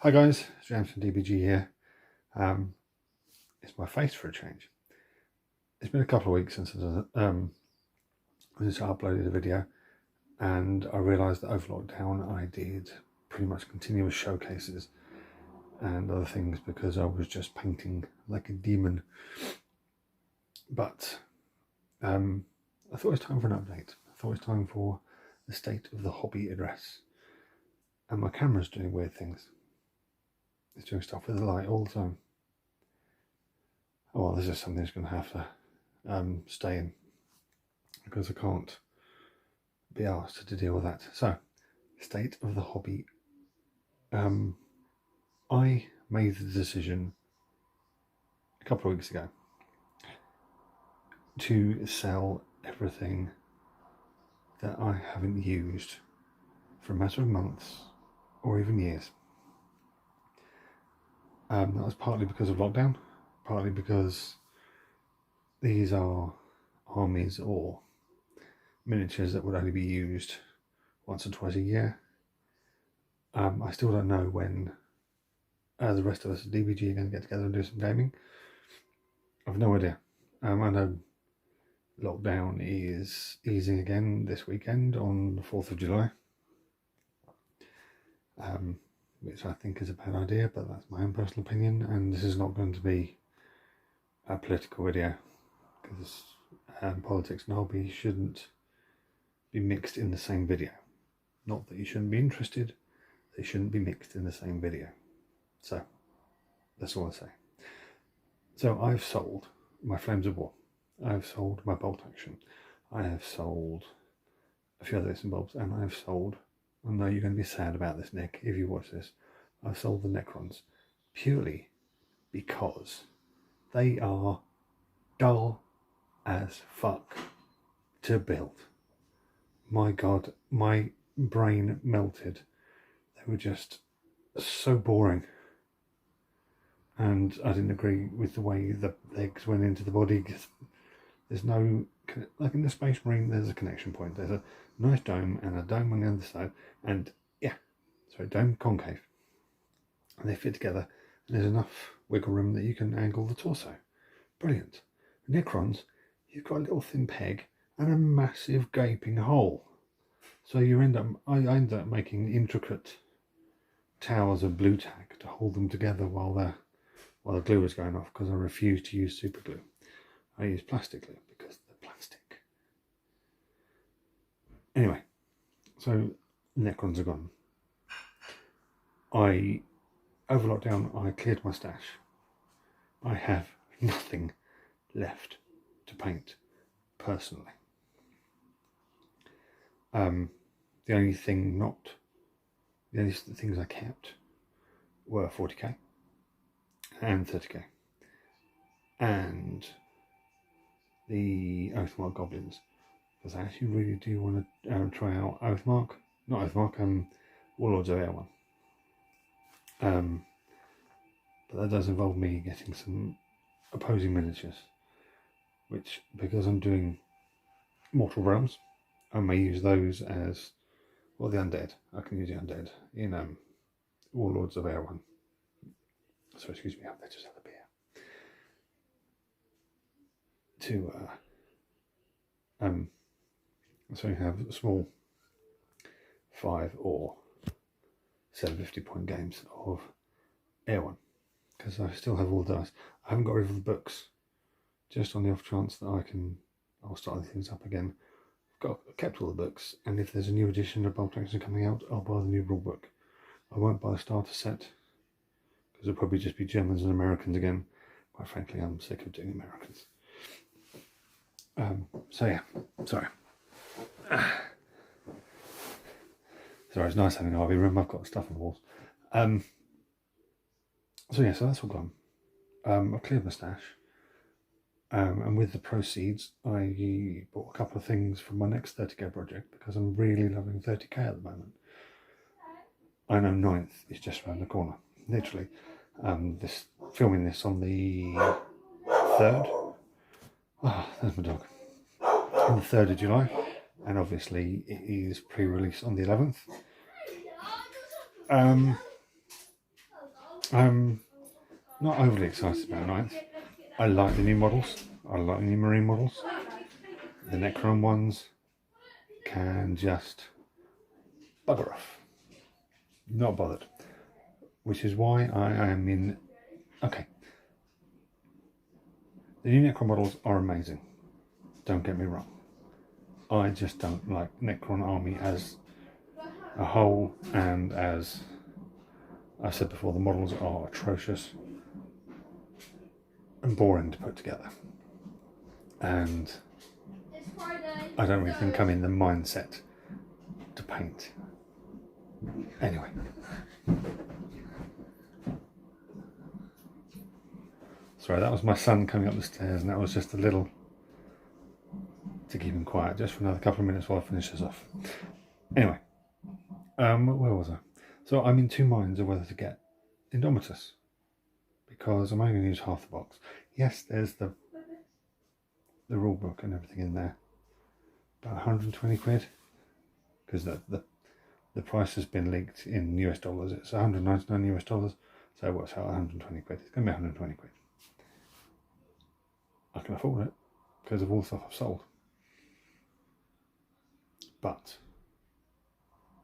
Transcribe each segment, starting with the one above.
Hi guys, it's James from DBG here. It's my face for a change. It's been a couple of weeks since I uploaded a video, and I realised that over lockdown I did pretty much continuous showcases and other things because I was just painting like a demon. But I thought it was time for an update. I thought it was time for the state of the hobby address. And my camera's doing weird things. It's doing stuff with the light all the time. Oh well, this is something that's going to have to stay in because I can't be asked to deal with that. So, state of the hobby. I made the decision a couple of weeks ago to sell everything that I haven't used for a matter of months or even years. That was partly because of lockdown, partly because these are armies or miniatures that would only be used once or twice a year. I still don't know when the rest of us at DBG are going to get together and do some gaming. I've no idea. I know lockdown is easing again this weekend on the 4th of July. Which I think is a bad idea, but that's my own personal opinion, and this is not going to be a political video because politics and hobby shouldn't be mixed in the same video. Not that you shouldn't be interested, they shouldn't be mixed in the same video. So, that's all I say. So I've sold my Flames of War, I've sold my Bolt Action, I have sold a few other bits and bobs, and I've sold, I know you're going to be sad about this, Nick, if you watch this, I've sold the Necrons purely because they are dull as fuck to build. My God, my brain melted. They were just so boring. And I didn't agree with the way the eggs went into the body. There's no, like in the Space Marine, there's a connection point. There's a nice dome and a dome on the other side. And yeah, sorry, dome concave. And they fit together. And there's enough wiggle room that you can angle the torso. Brilliant. Necrons, you've got a little thin peg and a massive gaping hole. So I end up making intricate towers of blue tack to hold them together while the glue was going off, because I refused to use super glue. I use plastic glue because they're plastic. Anyway, so Necrons are gone. Over lockdown, I cleared my stash. I have nothing left to paint personally. The only things I kept were 40k and 30k and the Oathmark goblins, because I actually really do want to try out Warlords of Air one. But that does involve me getting some opposing miniatures, which, because I'm doing Mortal Realms, I may use those as, well, the undead. I can use the undead in Warlords of Air one. So excuse me, I just had a beer. So you have small 5 or 750 point games of Air one, because I still have all the dice. I haven't got rid of the books, just on the off chance that I'll start things up again. I've kept all the books, and if there's a new edition of Bolt Action coming out, I'll buy the new rule book. I won't buy the starter set because it'll probably just be Germans and Americans again. Quite frankly, I'm sick of doing Americans. So yeah, sorry. Sorry, it's nice having a hobby room. I've got stuff on the walls. So yeah, so that's all gone. I've cleared my stash. And with the proceeds, I bought a couple of things for my next 30k project, because I'm really loving 30k at the moment. I know 9th is just around the corner, literally. Filming this on the 3rd. Ah, there's my dog. On the 3rd of July, and obviously it is pre-release on the 11th. I'm not overly excited about Ninth. I like the new models. I like the new marine models. The Necron ones can just bugger off. Not bothered. Which is why I am in... Okay. The new Necron models are amazing. Don't get me wrong. I just don't like Necron Army as a whole, and as I said before, the models are atrocious and boring to put together. And I don't really think I'm in the mindset to paint. Anyway. Sorry, that was my son coming up the stairs, and that was just a little to keep him quiet just for another couple of minutes while I finish this off. Anyway, where was I? So I'm in two minds of whether to get Indomitus, because I'm only going to use half the box. Yes, there's the rule book and everything in there, about 120 quid, because the price has been leaked in US dollars. It's 199 US dollars, so it works out 120 quid. It's going to be 120 quid. I can afford it because of all the stuff I've sold. But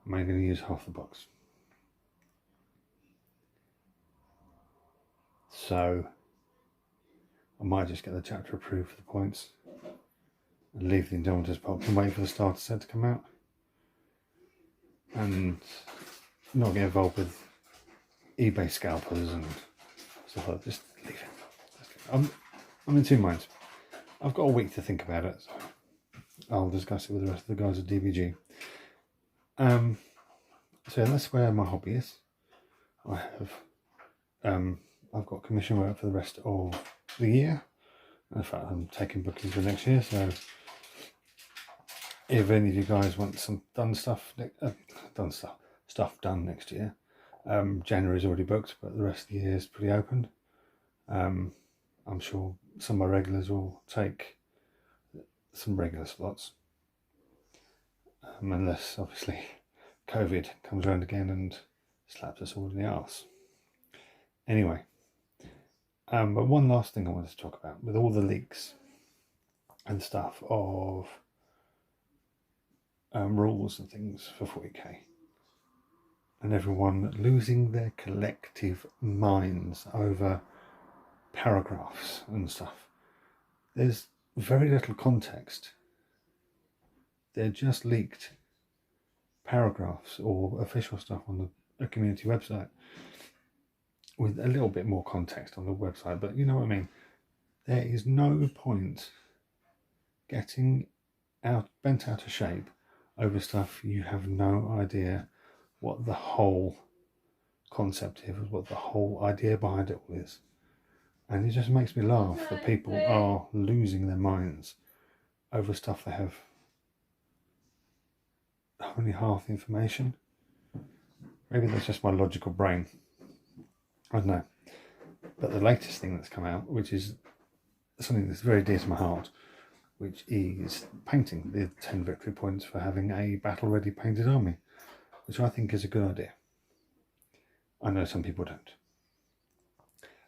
I'm only going to use half the box. So I might just get the chapter approved for the points and leave the Indomitus box and wait for the starter set to come out. And not get involved with eBay scalpers and stuff like that. Just leave it. I'm in two minds. I've got a week to think about it, so I'll discuss it with the rest of the guys at DBG. So that's where my hobby is. I've got commission work for the rest of the year. In fact, I'm taking bookings for next year, so if any of you guys want some stuff done next year, January's already booked, but the rest of the year is pretty open. I'm sure some of my regulars will take some regular slots, unless obviously COVID comes around again and slaps us all in the arse. Anyway, but one last thing I wanted to talk about, with all the leaks and stuff of rules and things for 40k, and everyone losing their collective minds over paragraphs and stuff. There's very little context. They're just leaked paragraphs or official stuff on the community website with a little bit more context on the website, but you know what I mean. There is no point getting bent out of shape over stuff you have no idea what the whole concept is, what the whole idea behind it all is. And it just makes me laugh that people are losing their minds over stuff they have only half the information. Maybe that's just my logical brain. I don't know. But the latest thing that's come out, which is something that's very dear to my heart, which is painting the 10 victory points for having a battle-ready painted army, which I think is a good idea. I know some people don't.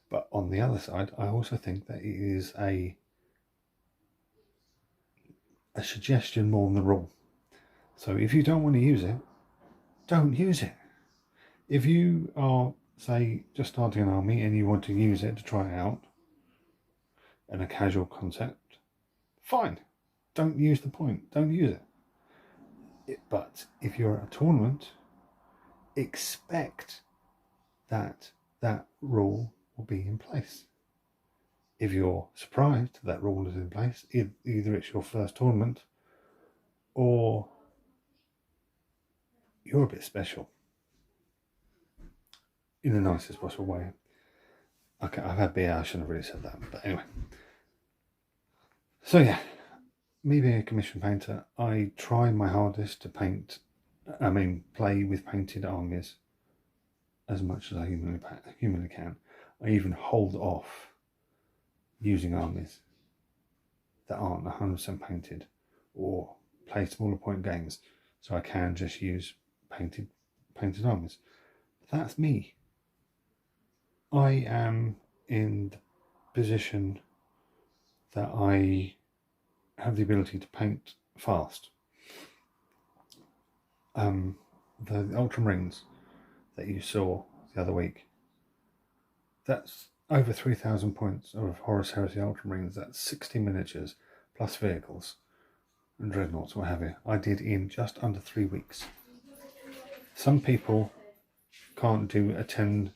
But on the other side, I also think that it is a suggestion more than the rule. So if you don't want to use it, don't use it. If you are, say, just starting an army and you want to use it to try it out in a casual concept, fine. Don't use the point. Don't use it. But if you're at a tournament, expect that that rule will be in place. If you're surprised that rule is in place, either it's your first tournament or you're a bit special in the nicest possible way. Okay, I've had beer, I shouldn't have really said that, but anyway. So yeah, me being a commission painter, I try my hardest to play with painted armies as much as I humanly can. I even hold off using armies that aren't 100% painted or play smaller point games, so I can just use painted armies. That's me. I am in the position that I have the ability to paint fast. The Ultram rings that you saw the other week, that's over 3,000 points of Horus Heresy Ultram rings. That's 60 miniatures plus vehicles and dreadnoughts, what have you. I did in just under 3 weeks. Some people can't do a 10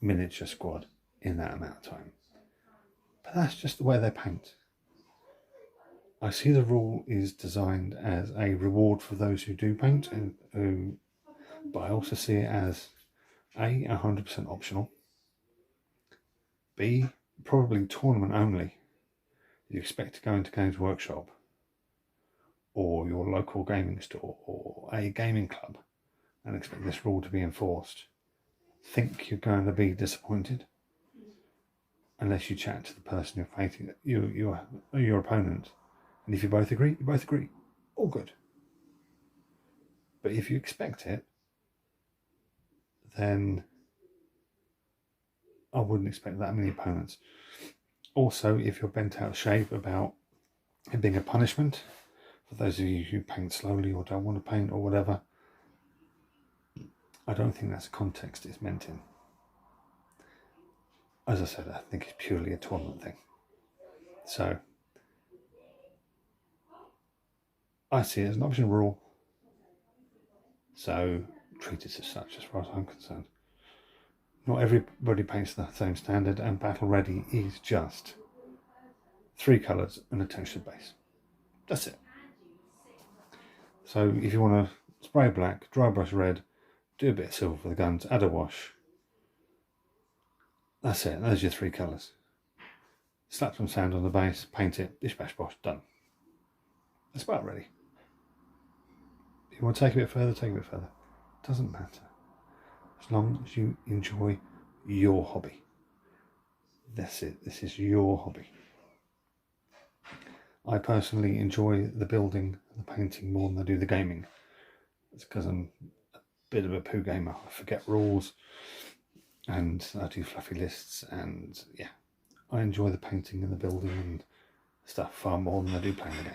miniature squad in that amount of time, but that's just the way they paint. I see the rule is designed as a reward for those who do paint, but I also see it as A, 100% optional, B, probably tournament only. You expect to go into Games Workshop or your local gaming store or a gaming club and expect this rule to be enforced. Think you're going to be disappointed unless you chat to the person you're fighting, your opponent. And if you both agree, you both agree. All good. But if you expect it, then I wouldn't expect that many opponents. Also, if you're bent out of shape about it being a punishment, for those of you who paint slowly or don't want to paint or whatever, I don't think that's the context it's meant in. As I said, I think it's purely a tournament thing. So, I see it as an optional rule. So, treat it as such as far as I'm concerned. Not everybody paints the same standard, and Battle Ready is just 3 colours and a textured base. That's it. So if you want to spray black, dry brush red, do a bit of silver for the guns, add a wash. That's it. Those are your 3 colours. Slap some sand on the base, paint it, bish bash bosh, done. That's about ready. If you want to take a bit further, take a bit further. Doesn't matter. As long as you enjoy your hobby. That's it. This is your hobby. I personally enjoy the building and the painting more than I do the gaming. It's because I'm a bit of a poo gamer. I forget rules and I do fluffy lists, and yeah, I enjoy the painting and the building and stuff far more than I do playing the game.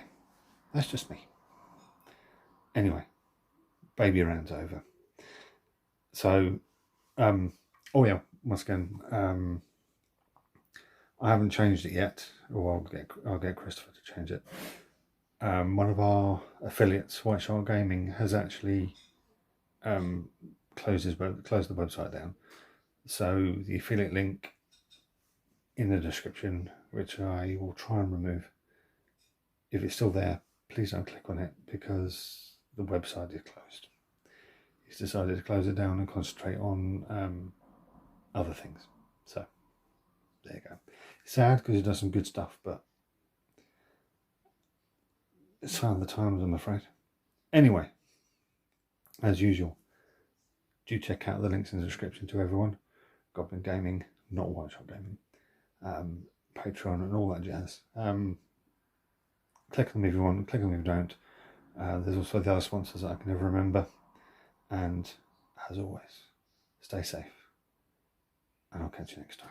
That's just me. Anyway, baby round's over. So, oh yeah, once again, I haven't changed it yet, or I'll get Christopher to change it. One of our affiliates, White Shark Gaming, has actually closed the website down. So the affiliate link in the description, which I will try and remove. If it's still there, please don't click on it because the website is closed. He's decided to close it down and concentrate on other things. So there you go. It's sad because he does some good stuff, but it's sign of the times, I'm afraid. Anyway, as usual, do check out the links in the description to everyone. Goblin Gaming, not White Shark Gaming, Patreon and all that jazz. Click on them if you want, click on them if you don't. There's also the other sponsors that I can never remember. And as always, stay safe, and I'll catch you next time.